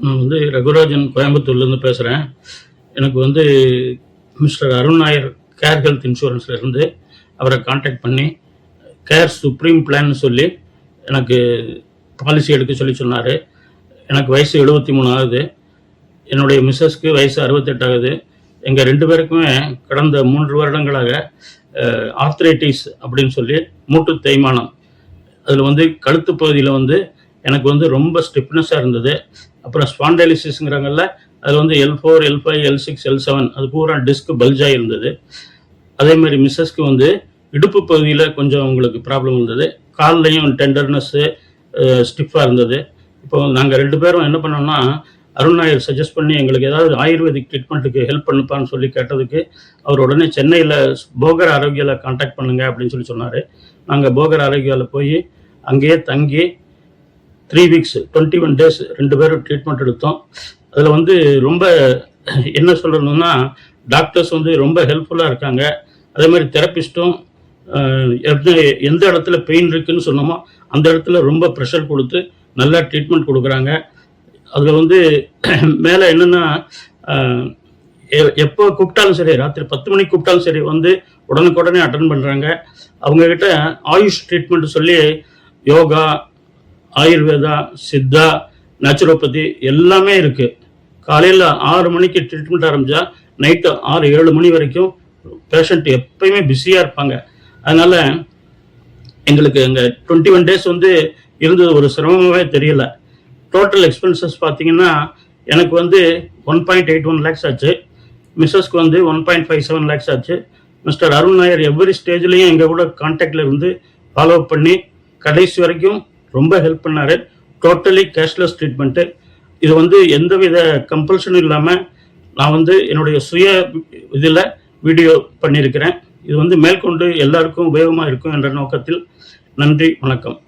நான் வந்து ரகுராஜன் கோயம்புத்தூர்லேருந்து பேசுகிறேன். எனக்கு வந்து mister Arun Nair care health இன்சூரன்ஸ்லேருந்து அவரை கான்டாக்ட் பண்ணி கேர் சுப்ரீம் பிளான்னு சொல்லி எனக்கு பாலிசி எடுக்க சொன்னார். எனக்கு வயசு 73 ஆகுது. என்னுடைய மிஸ்ஸஸ்க்கு வயசு 68 ஆகுது. எங்கள் 2 பேருக்குமே கடந்த 3 வருடங்களாக ஆர்த்ரைட்டிஸ் அப்படின்னு சொல்லி மூட்டு தேய்மானம். அதில் வந்து கழுத்து பகுதியில் வந்து எனக்கு வந்து ரொம்ப ஸ்டிஃப்னஸாக இருந்தது. அப்புறம் ஸ்பாண்டைலிசிஸ்ங்கிறாங்கல்ல, அதில் வந்து L4, L5, L6, L7 அது பூரா டிஸ்க் பல்ஜாக இருந்தது. அதே மாதிரி மிஸ்ஸஸ்க்கு வந்து இடுப்பு பகுதியில் கொஞ்சம் உங்களுக்கு ப்ராப்ளம் இருந்தது. கால்லையும் டெண்டர்னஸ்ஸு ஸ்டிஃபாக இருந்தது. இப்போ நாங்கள் 2 பேரும் என்ன பண்ணோம்னா, அருண் நாயர் சஜஸ்ட் பண்ணி எங்களுக்கு ஏதாவது ஆயுர்வேதிக் ட்ரீட்மெண்ட்டுக்கு ஹெல்ப் பண்ணுப்பான்னு சொல்லி கேட்டதுக்கு அவர் உடனே சென்னையில் போகர் ஆரோக்கியாவில் கான்டாக்ட் பண்ணுங்க அப்படின்னு சொன்னார். நாங்கள் போகர் ஆரோக்கியாவில் போய் அங்கேயே தங்கி 3 வீக்ஸ் 21 டேஸ் 2 பேரும் ட்ரீட்மெண்ட் எடுத்தோம். அதில் வந்து ரொம்ப என்ன சொல்லணும்னா, டாக்டர்ஸ் வந்து ரொம்ப ஹெல்ப்ஃபுல்லாக இருக்காங்க. அதே மாதிரி தெரப்பிஸ்ட்டும் எந்த இடத்துல பெயின் இருக்குன்னு சொன்னோமோ அந்த இடத்துல ரொம்ப ப்ரெஷர் கொடுத்து நல்லா ட்ரீட்மெண்ட் கொடுக்குறாங்க. அதில் வந்து மேலே என்னென்னா, எப்போ கூப்பிட்டாலும் சரி, ராத்திரி 10 மணிக்கு கூப்பிட்டாலும் சரி வந்து உடனுக்குடனே அட்டன் பண்ணுறாங்க. அவங்கக்கிட்ட ஆயுஷ் ட்ரீட்மெண்ட் சொல்லி யோகா, ஆயுர்வேதா, சித்தா, நேச்சுரோபதி எல்லாமே இருக்குது. காலையில் 6 மணிக்கு ட்ரீட்மெண்ட் ஆரம்பித்தா நைட்டு 6-7 மணி வரைக்கும் பேஷண்ட் எப்பயுமே பிஸியாக இருப்பாங்க. அதனால் எங்களுக்கு எங்கள் 21 டேஸ் வந்து இருந்தது ஒரு சிரமமாகவே தெரியல. டோட்டல் எக்ஸ்பென்சஸ் பார்த்தீங்கன்னா எனக்கு வந்து 1.81 lakhs ஆச்சு. மிஸ்ஸஸ்க்கு வந்து 1.57 lakhs ஆச்சு. மிஸ்டர் அருண் நாயர் எவ்வரி ஸ்டேஜ்லேயும் எங்கள் கூட கான்டாக்டில் இருந்து ஃபாலோ பண்ணி கடைசி வரைக்கும் ரொம்ப ஹெல்ப் பண்ணார். Totally cashless treatment. இது வந்து எந்தவித கம்பல்ஷனும் இல்லாமல் நான் வந்து என்னுடைய சுய இதில் வீடியோ பண்ணியிருக்கிறேன். இது வந்து மேற்கொண்டு எல்லாருக்கும் உபயோகமாக இருக்கும் என்ற நோக்கத்தில். நன்றி, வணக்கம்.